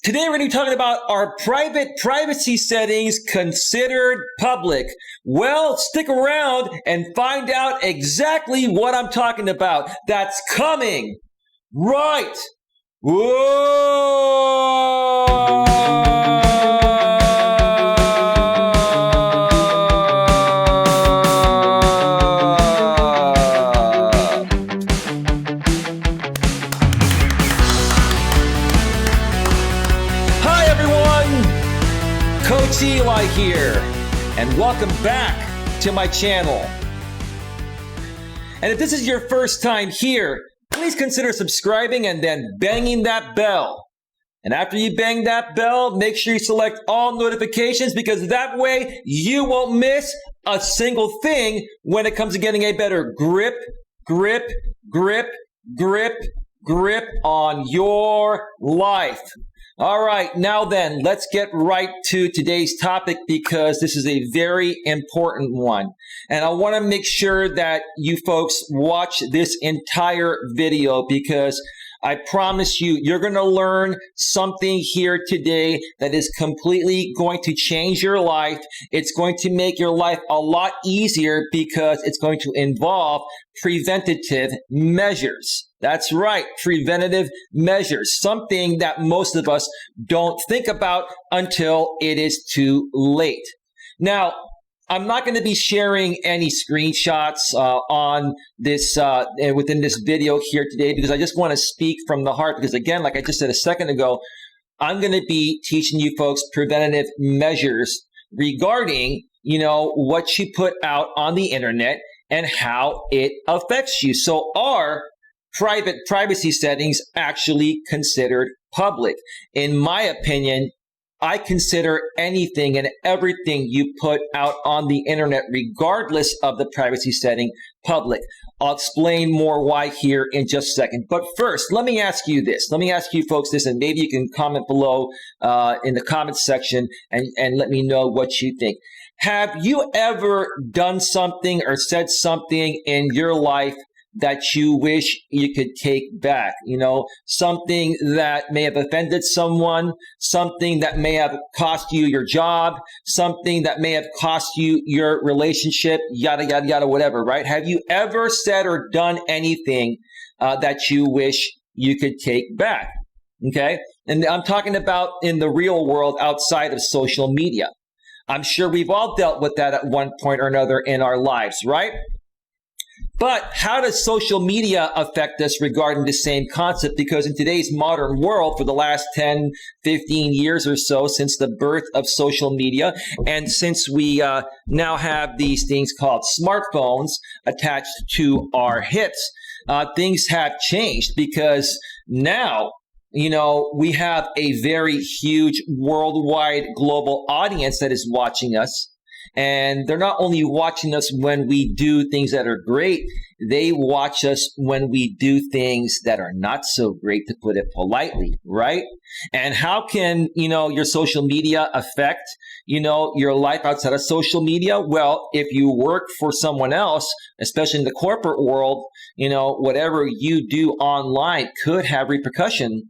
Today we're going to be talking about our private privacy settings considered public. Well, stick around and find out exactly what I'm talking about. That's coming right. Whoa! Coach Eli here, and welcome back to my channel. And if this is your first time here, please consider subscribing and then banging that bell. And after you bang that bell, make sure you select all notifications because that way you won't miss a single thing when it comes to getting a better grip on your life. All right, now then, let's get right to today's topic because this is a very important one. And I want to make sure that you folks watch this entire video because I promise you, you're going to learn something here today that is completely going to change your life. It's going to make your life a lot easier because it's going to involve preventative measures. That's right, preventative measures, something that most of us don't think about until it is too late. Now, I'm not going to be sharing any screenshots on this within this video here today because I just want to speak from the heart because again, like I just said a second ago, I'm going to be teaching you folks preventative measures regarding, what you put out on the internet and how it affects you. So are private privacy settings actually considered public? In my opinion, I consider anything and everything you put out on the internet, regardless of the privacy setting, public. I'll explain more why here in just a second. But first, let me ask you this. Let me ask you folks this, and maybe you can comment below in the comments section and let me know what you think. Have you ever done something or said something in your life that you wish you could take back? Something that may have offended someone, something that may have cost you your job, something that may have cost you your relationship, yada, yada, yada, whatever, right? Have you ever said or done anything that you wish you could take back? Okay. And I'm talking about in the real world outside of social media. I'm sure we've all dealt with that at one point or another in our lives, right? But how does social media affect us regarding the same concept? Because in today's modern world, for the last 10, 15 years or so, since the birth of social media, and since we now have these things called smartphones attached to our hips, things have changed because now, we have a very huge worldwide global audience that is watching us. And they're not only watching us when we do things that are great, they watch us when we do things that are not so great, to put it politely, right? And how can, your social media affect, your life outside of social media? Well, if you work for someone else, especially in the corporate world, whatever you do online could have repercussions,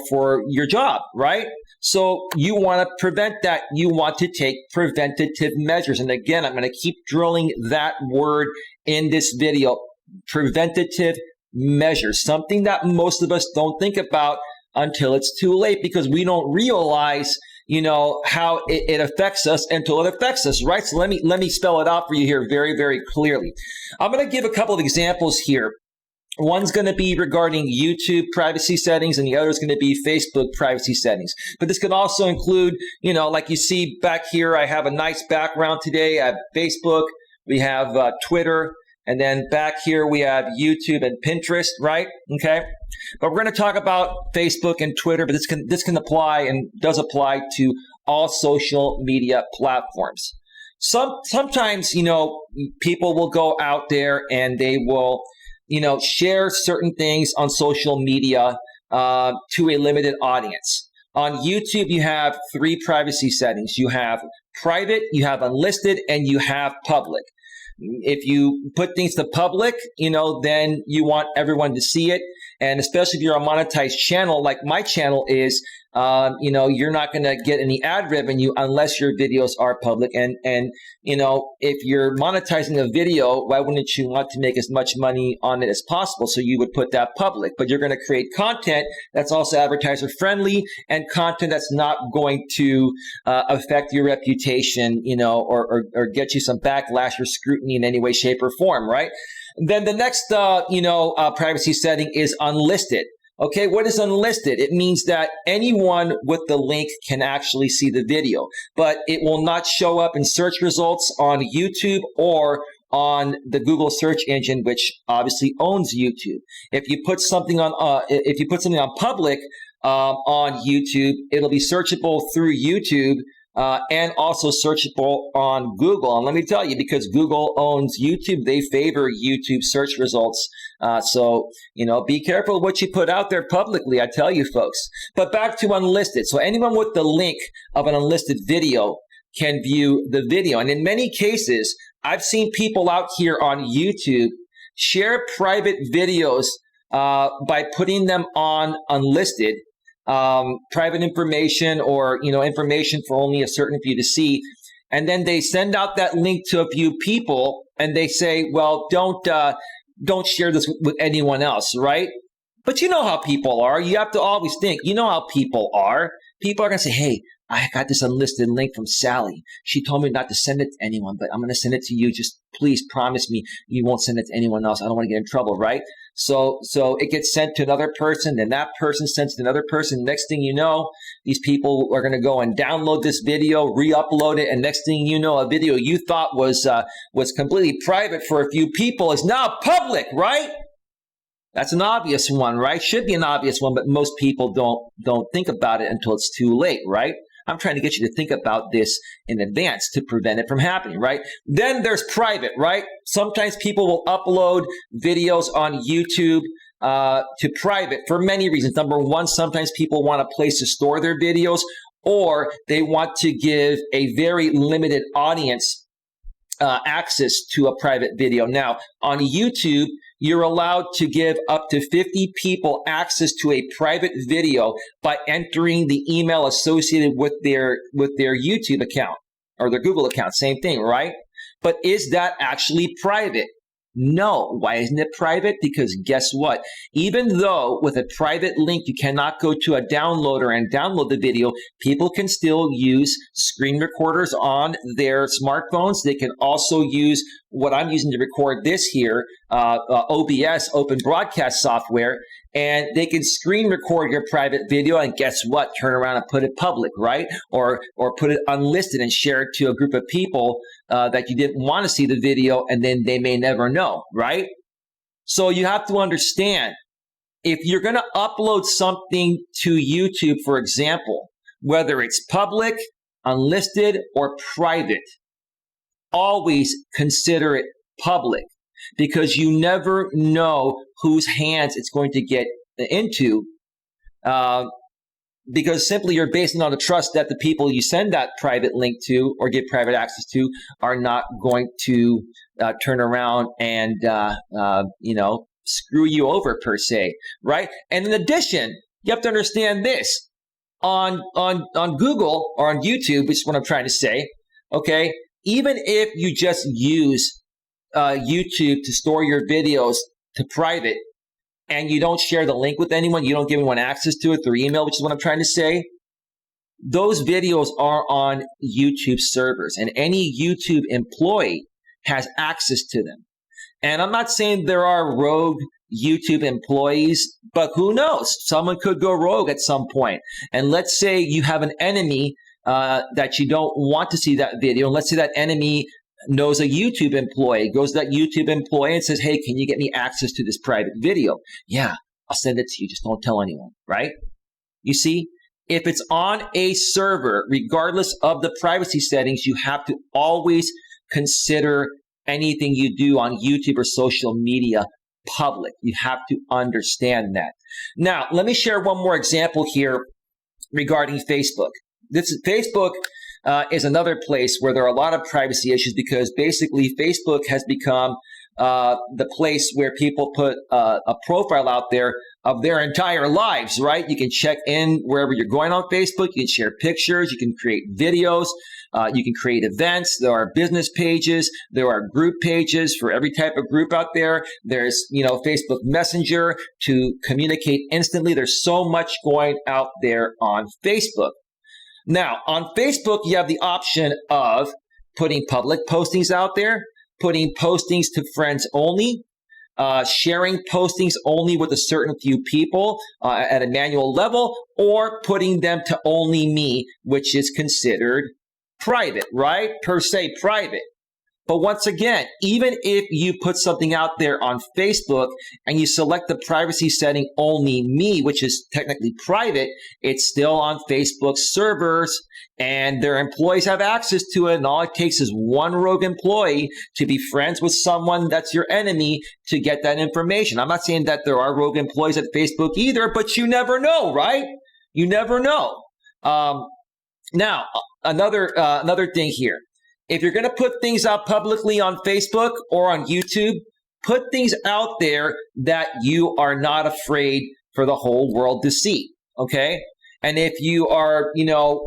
for your job, right? So you want to prevent that. You want to take preventative measures. And again, I'm going to keep drilling that word in this video. Preventative measures, something that most of us don't think about until it's too late because we don't realize, how it affects us until it affects us, right? So let me spell it out for you here very, very clearly. I'm going to give a couple of examples here. One's going to be regarding YouTube privacy settings and the other is going to be Facebook privacy settings. But this can also include, like you see back here, I have a nice background today. I have Facebook, we have Twitter, and then back here we have YouTube and Pinterest, right? Okay. But we're going to talk about Facebook and Twitter, but this can apply and does apply to all social media platforms. Sometimes, people will go out there and they will share certain things on social media to a limited audience. On YouTube, you have 3 privacy settings. You have private, you have unlisted, and you have public. If you put things to public, then you want everyone to see it. And especially if you're a monetized channel, like my channel is, you're not going to get any ad revenue unless your videos are public. And if you're monetizing a video, why wouldn't you want to make as much money on it as possible? So you would put that public, but you're going to create content that's also advertiser friendly and content that's not going to affect your reputation, or get you some backlash or scrutiny in any way, shape, or form, right? Then the next, privacy setting is unlisted. Okay, what is unlisted? It means that anyone with the link can actually see the video, but it will not show up in search results on YouTube or on the Google search engine, which obviously owns YouTube. If you put something on, public on YouTube, it'll be searchable through YouTube. And also searchable on Google. And let me tell you, because Google owns YouTube, they favor YouTube search results. So be careful what you put out there publicly, I tell you folks. But back to unlisted. So anyone with the link of an unlisted video can view the video. And in many cases, I've seen people out here on YouTube share private videos by putting them on unlisted. Private information or, information for only a certain few to see. And then they send out that link to a few people and they say, well, don't share this with anyone else, right? But you know how people are. You have to always think, how people are. People are going to say, hey, I got this unlisted link from Sally. She told me not to send it to anyone, but I'm going to send it to you. Just please promise me you won't send it to anyone else. I don't want to get in trouble, right? So it gets sent to another person, then that person sends to another person. Next thing you know, these people are going to go and download this video, re-upload it, and next thing you know, a video you thought was completely private for a few people is now public, right? That's an obvious one, right? Should be an obvious one, but most people don't think about it until it's too late, right? I'm trying to get you to think about this in advance to prevent it from happening, right? Then there's private, right? Sometimes people will upload videos on YouTube to private for many reasons. Number one, sometimes people want a place to store their videos, or they want to give a very limited audience access to a private video. Now, on YouTube, you're allowed to give up to 50 people access to a private video by entering the email associated with their YouTube account or their Google account. Same thing, right? But is that actually private? No. Why isn't it private? Because guess what? Even though with a private link you cannot go to a downloader and download the video, people can still use screen recorders on their smartphones. They can also use what I'm using to record this here, OBS, Open Broadcast Software, and they can screen record your private video and guess what? Turn around and put it public, right? Or put it unlisted and share it to a group of people that you didn't want to see the video, and then they may never know, right? So you have to understand, if you're going to upload something to YouTube, for example, whether it's public, unlisted, or private, always consider it public, because you never know whose hands it's going to get into, because simply you're basing on the trust that the people you send that private link to or give private access to are not going to turn around and screw you over per se, right? And in addition, you have to understand this. On Google or on YouTube, which is what I'm trying to say, okay, even if you just use YouTube to store your videos to private and you don't share the link with anyone, you don't give anyone access to it through email, which is what I'm trying to say, those videos are on YouTube servers and any YouTube employee has access to them. And I'm not saying there are rogue YouTube employees, but who knows? Someone could go rogue at some point. And let's say you have an enemy that you don't want to see that video. And let's say that enemy knows a YouTube employee, goes to that YouTube employee and says, hey, can you get me access to this private video? Yeah, I'll send it to you. Just don't tell anyone, right? You see, if it's on a server, regardless of the privacy settings, you have to always consider anything you do on YouTube or social media public. You have to understand that. Now, let me share one more example here regarding Facebook. Facebook is another place where there are a lot of privacy issues, because basically Facebook has become the place where people put a profile out there of their entire lives, right? You can check in wherever you're going on Facebook. You can share pictures. You can create videos. You can create events. There are business pages. There are group pages for every type of group out there. There's, Facebook Messenger to communicate instantly. There's so much going out there on Facebook. Now, on Facebook, you have the option of putting public postings out there, putting postings to friends only, sharing postings only with a certain few people at a manual level, or putting them to only me, which is considered private, right? Per se private. But once again, even if you put something out there on Facebook and you select the privacy setting only me, which is technically private, it's still on Facebook's servers and their employees have access to it. And all it takes is one rogue employee to be friends with someone that's your enemy to get that information. I'm not saying that there are rogue employees at Facebook either, but you never know, right? You never know. Now, another thing here. If you're going to put things out publicly on Facebook or on YouTube, put things out there that you are not afraid for the whole world to see, okay? And if you are,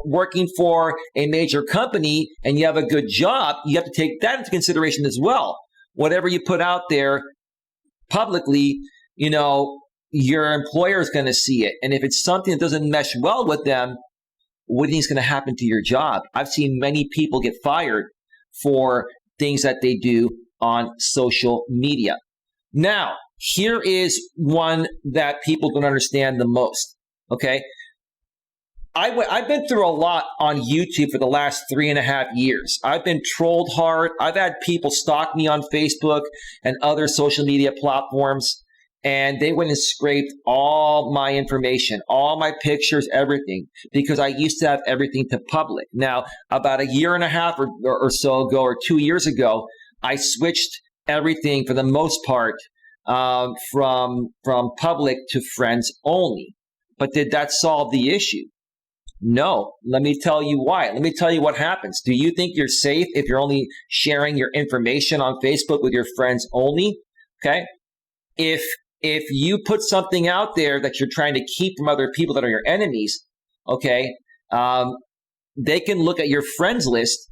working for a major company and you have a good job, you have to take that into consideration as well. Whatever you put out there publicly, your employer is going to see it. And if it's something that doesn't mesh well with them, what do you think is going to happen to your job? I've seen many people get fired for things that they do on social media. Now, here is one that people don't understand the most, okay? I've been through a lot on YouTube for the last 3.5 years. I've been trolled hard. I've had people stalk me on Facebook and other social media platforms. And they went and scraped all my information, all my pictures, everything, because I used to have everything to public. Now, about 1.5 years or so ago, or 2 years ago, I switched everything for the most part from public to friends only. But did that solve the issue? No. Let me tell you why. Let me tell you what happens. Do you think you're safe if you're only sharing your information on Facebook with your friends only? Okay. If you put something out there that you're trying to keep from other people that are your enemies, okay, they can look at your friends list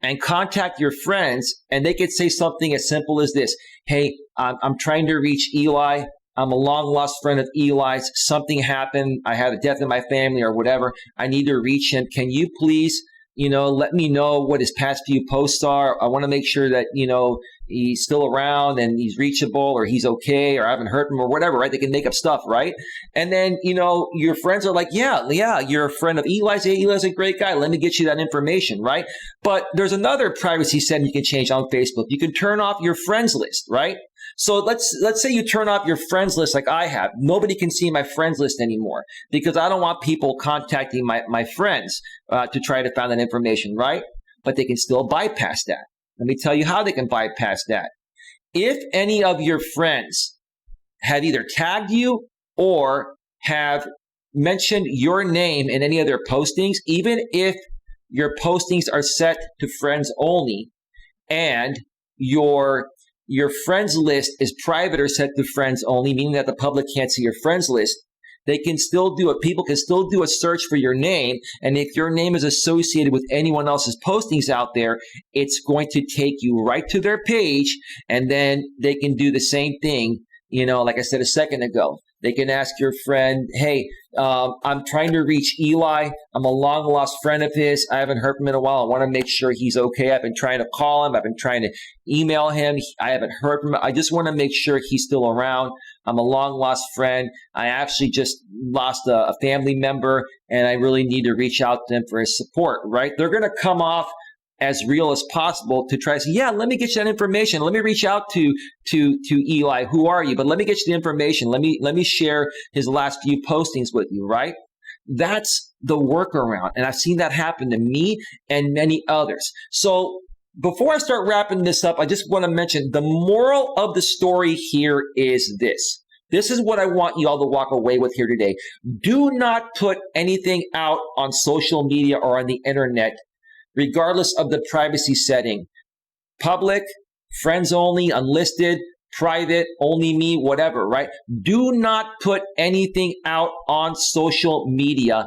and contact your friends, and they could say something as simple as this: "Hey, I'm trying to reach Eli. I'm a long lost friend of Eli's. Something happened. I had a death in my family or whatever. I need to reach him. Can you please, let me know what his past few posts are. I want to make sure that, he's still around and he's reachable, or he's okay, or I haven't hurt him or whatever," right? They can make up stuff, right? And then, your friends are like, yeah, you're a friend of Eli's. Hey, Eli's a great guy. Let me get you that information, right? But there's another privacy setting you can change on Facebook. You can turn off your friends list, right? So let's say you turn off your friends list like I have. Nobody can see my friends list anymore because I don't want people contacting my friends to try to find that information, right? But they can still bypass that. Let me tell you how they can bypass that. If any of your friends have either tagged you or have mentioned your name in any of their postings, even if your postings are set to friends only and your friends list is private or set to friends only, meaning that the public can't see your friends list, they can still do it. People can still do a search for your name. And if your name is associated with anyone else's postings out there, it's going to take you right to their page. And then they can do the same thing, like I said a second ago. They can ask your friend, "Hey, I'm trying to reach Eli. I'm a long lost friend of his. I haven't heard from him in a while. I want to make sure he's okay. I've been trying to call him. I've been trying to email him. I haven't heard from him. I just want to make sure he's still around. I'm a long lost friend. I actually just lost a family member, and I really need to reach out to him for his support," right? They're going to come off as real as possible to try to say, "Yeah, let me get you that information. Let me reach out to Eli. Who are you? But let me get you the information. Let me share his last few postings with you," right? That's the workaround. And I've seen that happen to me and many others. So before I start wrapping this up, I just want to mention the moral of the story here is this. This is what I want you all to walk away with here today. Do not put anything out on social media or on the internet, regardless of the privacy setting. Public, friends only, unlisted, private, only me, whatever, right? Do not put anything out on social media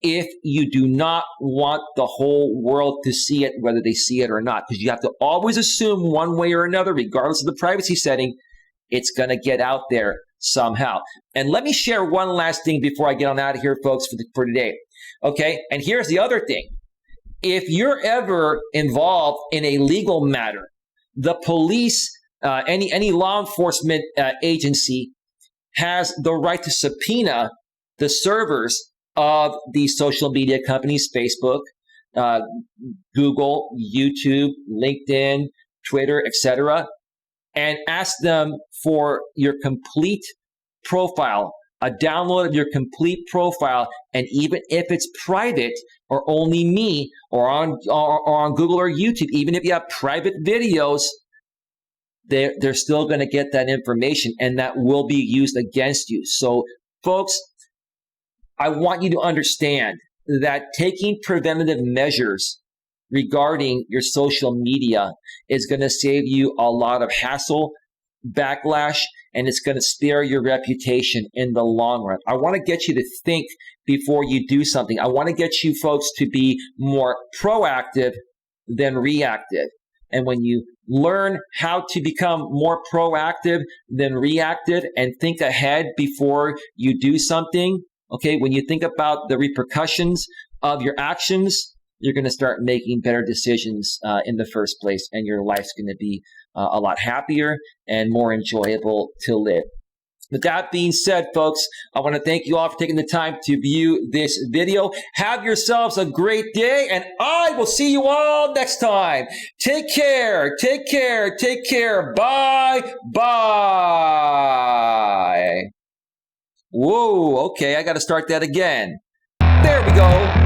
if you do not want the whole world to see it, whether they see it or not, because you have to always assume one way or another, regardless of the privacy setting, it's going to get out there somehow. And let me share one last thing before I get on out of here, folks, for today. Okay. And here's the other thing. If you're ever involved in a legal matter, the police, any law enforcement agency has the right to subpoena the servers of these social media companies, Facebook, Google, YouTube, LinkedIn, Twitter, etc., and ask them for your complete profile, a download of your complete profile, and even if it's private or only me or on Google or YouTube, even if you have private videos, they're still going to get that information, and that will be used against you. So, folks, I want you to understand that taking preventative measures regarding your social media is going to save you a lot of hassle, backlash, and it's going to spare your reputation in the long run. I want to get you to think before you do something. I want to get you folks to be more proactive than reactive. And when you learn how to become more proactive than reactive and think ahead before you do something, okay, when you think about the repercussions of your actions, you're going to start making better decisions in the first place, and your life's going to be a lot happier and more enjoyable to live. With that being said, folks, I want to thank you all for taking the time to view this video. Have yourselves a great day, and I will see you all next time. Take care, take care, take care. Bye, bye. Whoa, okay, I got to start that again. There we go.